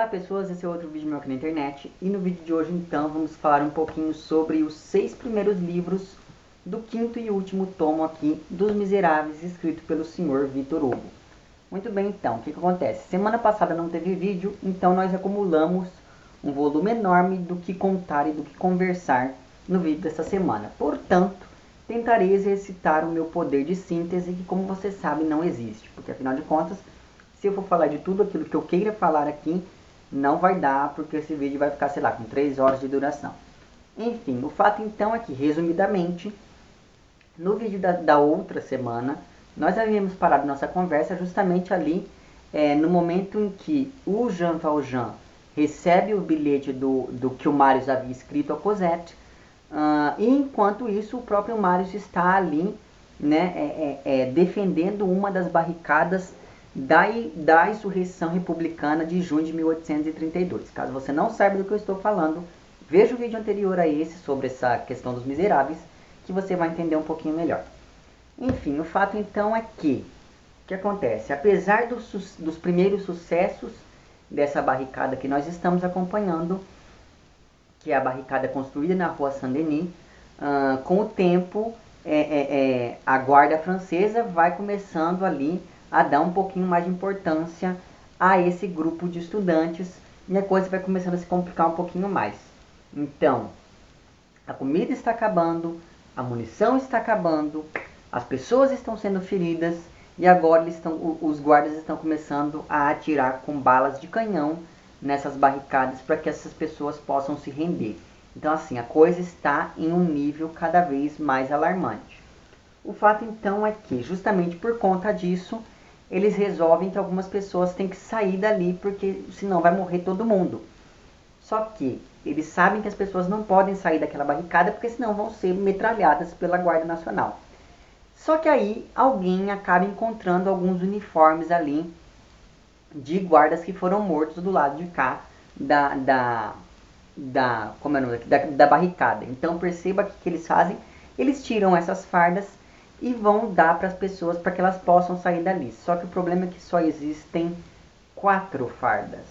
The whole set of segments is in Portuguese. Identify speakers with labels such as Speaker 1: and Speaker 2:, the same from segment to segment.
Speaker 1: Olá pessoas, esse é outro vídeo meu aqui na internet e no vídeo de hoje então vamos falar um pouquinho sobre os 6 primeiros livros do quinto e último tomo aqui dos Miseráveis, escrito pelo Sr. Victor Hugo. Muito bem, então, o que acontece? Semana passada não teve vídeo, então nós acumulamos um volume enorme do que contar e do que conversar no vídeo dessa semana. Portanto, tentarei exercitar o meu poder de síntese que, como você sabe, não existe, porque afinal de contas, se eu for falar de tudo aquilo que eu queira falar aqui, não vai dar, porque esse vídeo vai ficar, sei lá, com 3 horas de duração. Enfim, o fato então é que, resumidamente, no vídeo da outra semana, nós havíamos parado nossa conversa justamente ali, no momento em que o Jean Valjean recebe o bilhete do que o Marius havia escrito a Cosette, e enquanto isso o próprio Marius está ali, né, defendendo uma das barricadas da insurreição republicana de junho de 1832. Caso você não saiba do que eu estou falando, veja o vídeo anterior a esse sobre essa questão dos miseráveis, que você vai entender um pouquinho melhor. Enfim, o fato então é que, o que acontece? Apesar dos primeiros sucessos dessa barricada que nós estamos acompanhando, que é a barricada construída na rua Saint-Denis, com o tempo a guarda francesa vai começando ali a dar um pouquinho mais de importância a esse grupo de estudantes e a coisa vai começando a se complicar um pouquinho mais. Então, a comida está acabando, a munição está acabando, as pessoas estão sendo feridas e agora os guardas estão começando a atirar com balas de canhão nessas barricadas para que essas pessoas possam se render. Então assim, a coisa está em um nível cada vez mais alarmante. O fato então é que, justamente por conta disso, eles resolvem que algumas pessoas têm que sair dali, porque senão vai morrer todo mundo. Só que eles sabem que as pessoas não podem sair daquela barricada, porque senão vão ser metralhadas pela Guarda Nacional. Só que aí alguém acaba encontrando alguns uniformes ali de guardas que foram mortos do lado de cá como é o nome da barricada. Então perceba que eles fazem, eles tiram essas fardas e vão dar para as pessoas para que elas possam sair dali. Só que o problema é que só existem 4 fardas.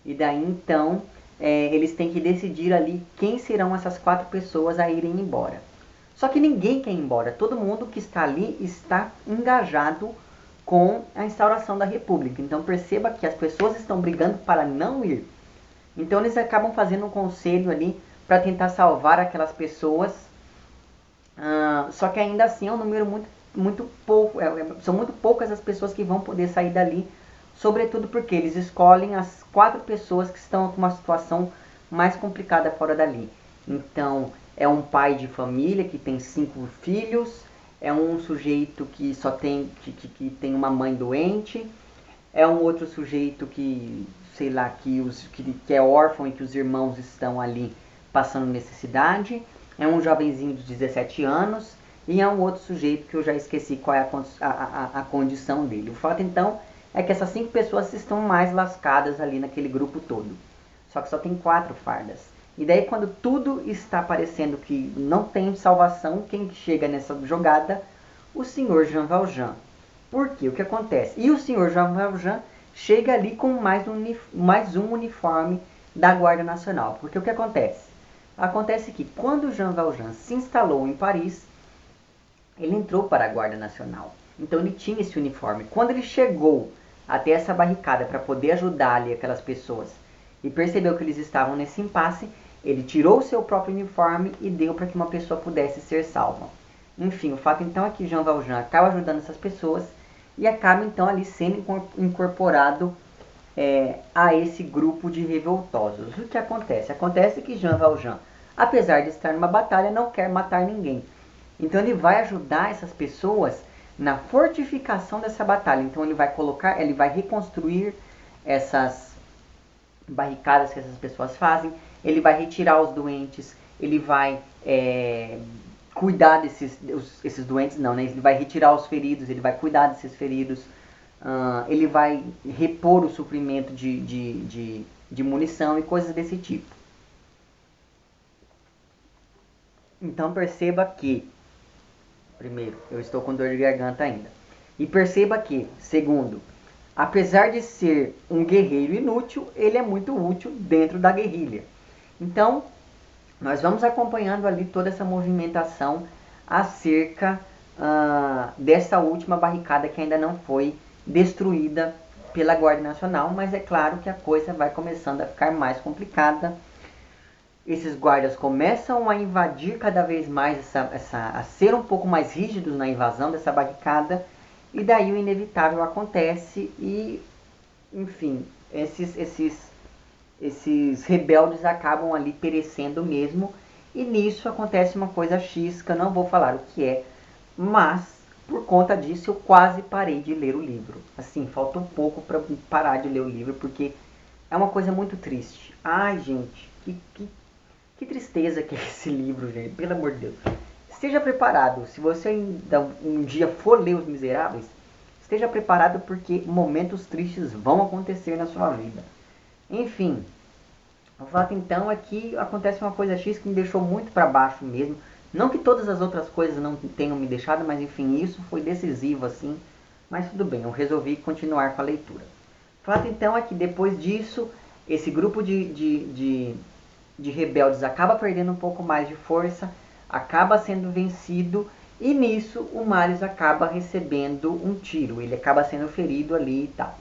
Speaker 1: E daí então eles têm que decidir ali quem serão essas 4 pessoas a irem embora. Só que ninguém quer ir embora. Todo mundo que está ali está engajado com a instauração da República. Então perceba que as pessoas estão brigando para não ir. Então eles acabam fazendo um conselho ali para tentar salvar aquelas pessoas. Só que ainda assim é um número muito pouco. São muito poucas as pessoas que vão poder sair dali. Sobretudo porque eles escolhem as 4 pessoas que estão com uma situação mais complicada fora dali. Então é um pai de família que tem 5 filhos. É um sujeito que só tem, que tem uma mãe doente. É um outro sujeito que, sei lá, que é órfão e que os irmãos estão ali passando necessidade. É um jovenzinho de 17 anos. E é um outro sujeito que eu já esqueci qual é a condição dele. O fato então é que essas 5 pessoas estão mais lascadas ali naquele grupo todo. Só que só tem 4 fardas. E daí quando tudo está parecendo que não tem salvação, quem chega nessa jogada? O Sr. Jean Valjean. Por quê? O que acontece? E o Sr. Jean Valjean chega ali com mais um uniforme da Guarda Nacional. Porque o que acontece? Acontece que quando Jean Valjean se instalou em Paris, ele entrou para a Guarda Nacional. Então ele tinha esse uniforme. Quando ele chegou até essa barricada para poder ajudar ali aquelas pessoas e percebeu que eles estavam nesse impasse, ele tirou o seu próprio uniforme e deu para que uma pessoa pudesse ser salva. Enfim, o fato então é que Jean Valjean acaba ajudando essas pessoas e acaba então ali sendo incorporado a esse grupo de revoltosos. O que acontece? Acontece que Jean Valjean, apesar de estar numa batalha, não quer matar ninguém. Então ele vai ajudar essas pessoas na fortificação dessa batalha. Então ele vai reconstruir essas barricadas que essas pessoas fazem, ele vai retirar os doentes, ele vai cuidar esses doentes, não, né? Ele vai retirar os feridos, ele vai cuidar desses feridos, ele vai repor o suprimento de munição e coisas desse tipo. Então perceba que, primeiro, eu estou com dor de garganta ainda. E perceba que, segundo, apesar de ser um guerreiro inútil, ele é muito útil dentro da guerrilha. Então, nós vamos acompanhando ali toda essa movimentação acerca dessa última barricada que ainda não foi destruída pela Guarda Nacional, mas é claro que a coisa vai começando a ficar mais complicada. Esses guardas começam a invadir cada vez mais, a ser um pouco mais rígidos na invasão dessa barricada, e daí o inevitável acontece e, enfim, esses rebeldes acabam ali perecendo mesmo, e nisso acontece uma coisa X que eu não vou falar o que é, mas por conta disso eu quase parei de ler o livro. Assim, falta um pouco para parar de ler o livro, porque é uma coisa muito triste. Ai, gente, que tristeza que é esse livro, gente, pelo amor de Deus. Esteja preparado, se você ainda um dia for ler Os Miseráveis, esteja preparado porque momentos tristes vão acontecer na sua vida. Enfim, o fato então é que acontece uma coisa X que me deixou muito para baixo mesmo. Não que todas as outras coisas não tenham me deixado, mas enfim, isso foi decisivo assim. Mas tudo bem, eu resolvi continuar com a leitura. O fato então é que depois disso, esse grupo de rebeldes acaba perdendo um pouco mais de força, acaba sendo vencido, e nisso o Marius acaba recebendo um tiro, ele acaba sendo ferido ali e tal.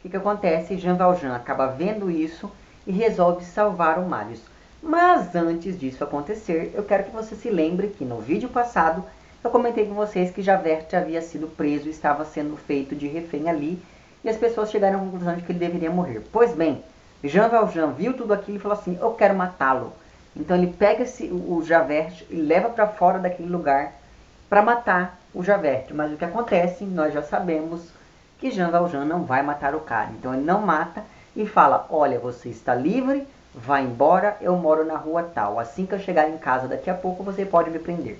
Speaker 1: O que acontece? Jean Valjean acaba vendo isso e resolve salvar o Marius. Mas antes disso acontecer, eu quero que você se lembre que no vídeo passado eu comentei com vocês que Javert havia sido preso e estava sendo feito de refém ali, e as pessoas chegaram à conclusão de que ele deveria morrer. Pois bem, Jean Valjean viu tudo aquilo e falou assim: eu quero matá-lo. Então ele pega o Javert e leva para fora daquele lugar para matar o Javert. Mas o que acontece, nós já sabemos que Jean Valjean não vai matar o cara. Então ele não mata e fala: olha, você está livre, vai embora, eu moro na rua tal. Assim que eu chegar em casa daqui a pouco, você pode me prender.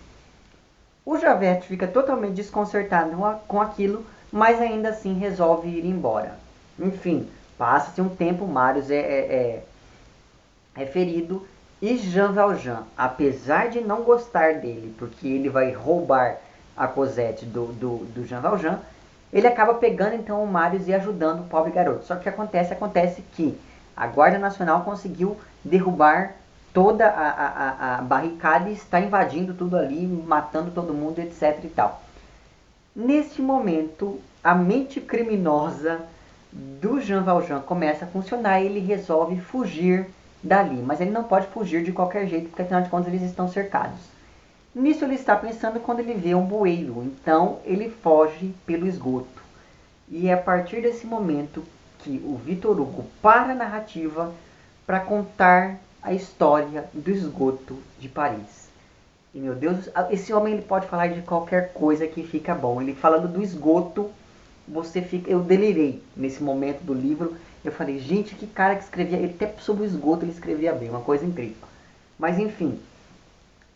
Speaker 1: O Javert fica totalmente desconcertado com aquilo, mas ainda assim resolve ir embora. Enfim, passa-se um tempo, Marius é ferido, e Jean Valjean, apesar de não gostar dele, porque ele vai roubar a Cosette do Jean Valjean, ele acaba pegando então o Marius e ajudando o pobre garoto. Só que o que acontece que a Guarda Nacional conseguiu derrubar toda a barricada e está invadindo tudo ali, matando todo mundo, etc e tal. Neste momento, a mente criminosa do Jean Valjean começa a funcionar e ele resolve fugir dali. Mas ele não pode fugir de qualquer jeito, porque afinal de contas eles estão cercados. Nisso ele está pensando quando ele vê um bueiro, então ele foge pelo esgoto. E é a partir desse momento que o Victor Hugo para a narrativa para contar a história do esgoto de Paris. E meu Deus, esse homem ele pode falar de qualquer coisa que fica bom. Ele falando do esgoto, eu delirei nesse momento do livro. Eu falei, gente, que cara que escrevia, ele até sobre o esgoto ele escrevia bem, uma coisa incrível. Mas enfim,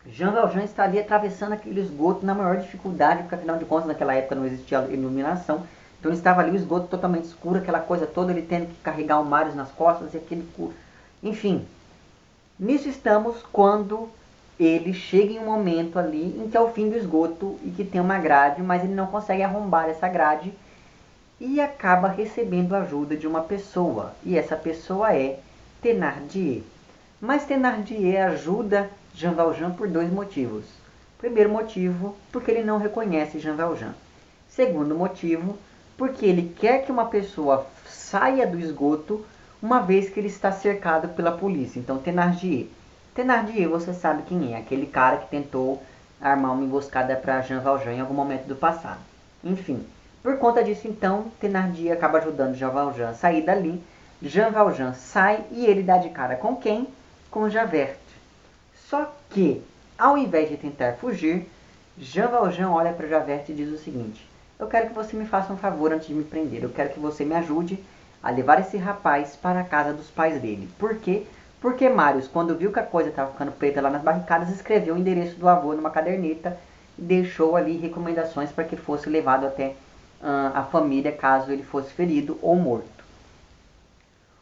Speaker 1: Jean Valjean está ali atravessando aquele esgoto na maior dificuldade, porque afinal de contas naquela época não existia iluminação. Então estava ali o esgoto totalmente escuro, aquela coisa toda, ele tendo que carregar o Marius nas costas e aquele... Enfim, nisso estamos quando ele chega em um momento ali em que é o fim do esgoto e que tem uma grade, mas ele não consegue arrombar essa grade e acaba recebendo a ajuda de uma pessoa. E essa pessoa é Thénardier. Mas Thénardier ajuda Jean Valjean por dois motivos. Primeiro motivo, porque ele não reconhece Jean Valjean. Segundo motivo, porque ele quer que uma pessoa saia do esgoto, uma vez que ele está cercado pela polícia. Então, Thénardier, você sabe quem é, aquele cara que tentou armar uma emboscada para Jean Valjean em algum momento do passado. Enfim, por conta disso, então, Thénardier acaba ajudando Jean Valjean a sair dali. Jean Valjean sai e ele dá de cara com quem? Com Javert. Só que, ao invés de tentar fugir, Jean Valjean olha para Javert e diz o seguinte: eu quero que você me faça um favor antes de me prender. Eu quero que você me ajude a levar esse rapaz para a casa dos pais dele. Por quê? Porque Marius, quando viu que a coisa estava ficando preta lá nas barricadas, escreveu o endereço do avô numa caderneta e deixou ali recomendações para que fosse levado até a família caso ele fosse ferido ou morto.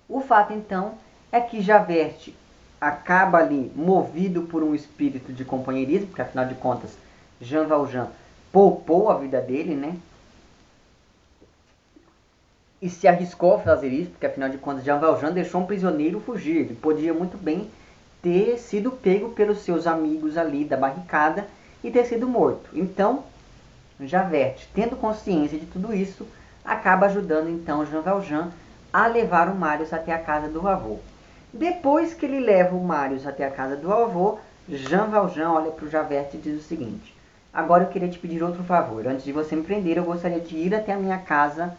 Speaker 1: O fato então é que Javert acaba ali movido por um espírito de companheirismo, porque afinal de contas Jean Valjean poupou a vida dele, né? e se arriscou a fazer isso, porque afinal de contas Jean Valjean deixou um prisioneiro fugir. Ele podia muito bem ter sido pego pelos seus amigos ali da barricada e ter sido morto. Então, Javert, tendo consciência de tudo isso, acaba ajudando então Jean Valjean a levar o Marius até a casa do avô. Depois que ele leva o Marius até a casa do avô, Jean Valjean olha para o Javert e diz o seguinte: agora eu queria te pedir outro favor. Antes de você me prender, eu gostaria de ir até a minha casa,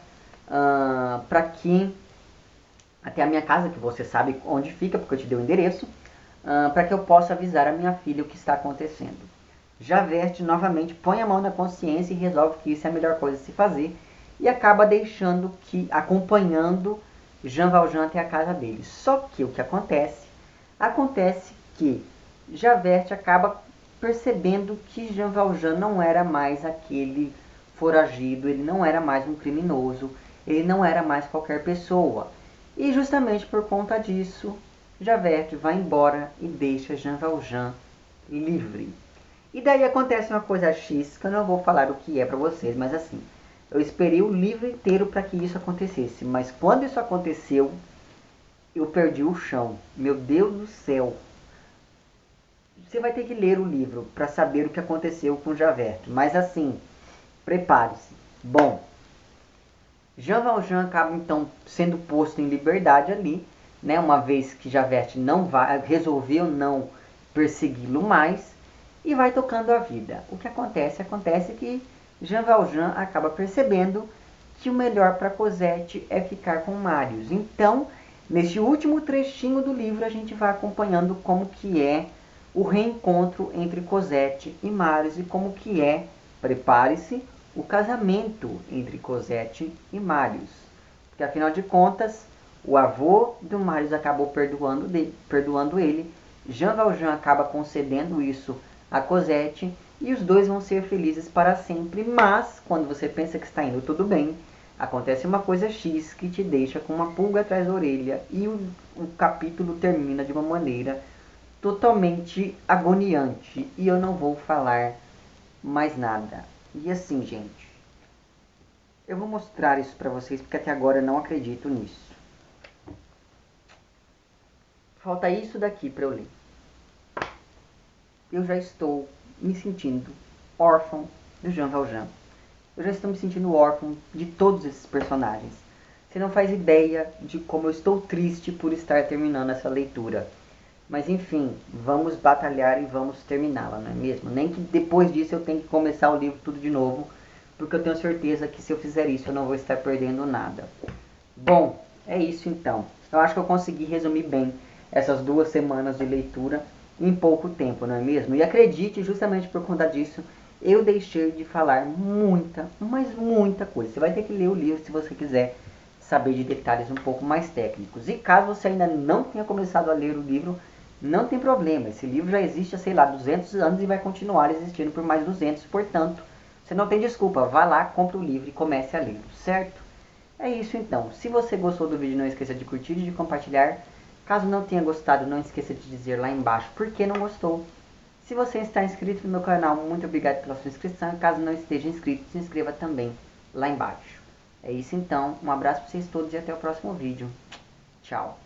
Speaker 1: até a minha casa, que você sabe onde fica, porque eu te dei o endereço, para que eu possa avisar a minha filha o que está acontecendo. Javert novamente põe a mão na consciência e resolve que isso é a melhor coisa a se fazer e acaba acompanhando Jean Valjean até a casa dele. Só que o que acontece? Acontece que Javert acaba percebendo que Jean Valjean não era mais aquele foragido, ele não era mais um criminoso, ele não era mais qualquer pessoa. E justamente por conta disso, Javert vai embora e deixa Jean Valjean livre. E daí acontece uma coisa X, que eu não vou falar o que é pra vocês, mas assim, eu esperei o livro inteiro para que isso acontecesse, mas quando isso aconteceu, eu perdi o chão. Meu Deus do céu! Você vai ter que ler o livro para saber o que aconteceu com Javert, mas assim, prepare-se. Bom, Jean Valjean acaba então sendo posto em liberdade ali, né, uma vez que Javert resolveu não persegui-lo mais e vai tocando a vida. O que acontece? Acontece que Jean Valjean acaba percebendo que o melhor para Cosette é ficar com Marius. Então, neste último trechinho do livro, a gente vai acompanhando como que é o reencontro entre Cosette e Marius e como que é, prepare-se, o casamento entre Cosette e Marius. Porque afinal de contas, o avô do Marius acabou perdoando ele, Jean Valjean acaba concedendo isso a Cosette e os dois vão ser felizes para sempre. Mas, quando você pensa que está indo tudo bem, acontece uma coisa X que te deixa com uma pulga atrás da orelha e o capítulo termina de uma maneira totalmente agoniante. E eu não vou falar mais nada. E assim, gente, eu vou mostrar isso para vocês porque até agora eu não acredito nisso. Falta isso daqui para eu ler. Eu já estou me sentindo órfão do Jean Valjean. Eu já estou me sentindo órfão de todos esses personagens. Você não faz ideia de como eu estou triste por estar terminando essa leitura. Mas enfim, vamos batalhar e vamos terminá-la, não é mesmo? Nem que depois disso eu tenha que começar o livro tudo de novo, porque eu tenho certeza que se eu fizer isso eu não vou estar perdendo nada. Bom, é isso então. Eu acho que eu consegui resumir bem essas 2 semanas de leitura em pouco tempo, não é mesmo? E acredite, justamente por conta disso, eu deixei de falar muita, mas muita coisa. Você vai ter que ler o livro se você quiser saber de detalhes um pouco mais técnicos. E caso você ainda não tenha começado a ler o livro, não tem problema. Esse livro já existe há, sei lá, 200 anos e vai continuar existindo por mais 200. Portanto, você não tem desculpa. Vá lá, compre o livro e comece a ler, certo? É isso então. Se você gostou do vídeo, não esqueça de curtir e de compartilhar. Caso não tenha gostado, não esqueça de dizer lá embaixo por que não gostou. Se você está inscrito no meu canal, muito obrigado pela sua inscrição. E caso não esteja inscrito, se inscreva também lá embaixo. É isso então. Um abraço para vocês todos e até o próximo vídeo. Tchau.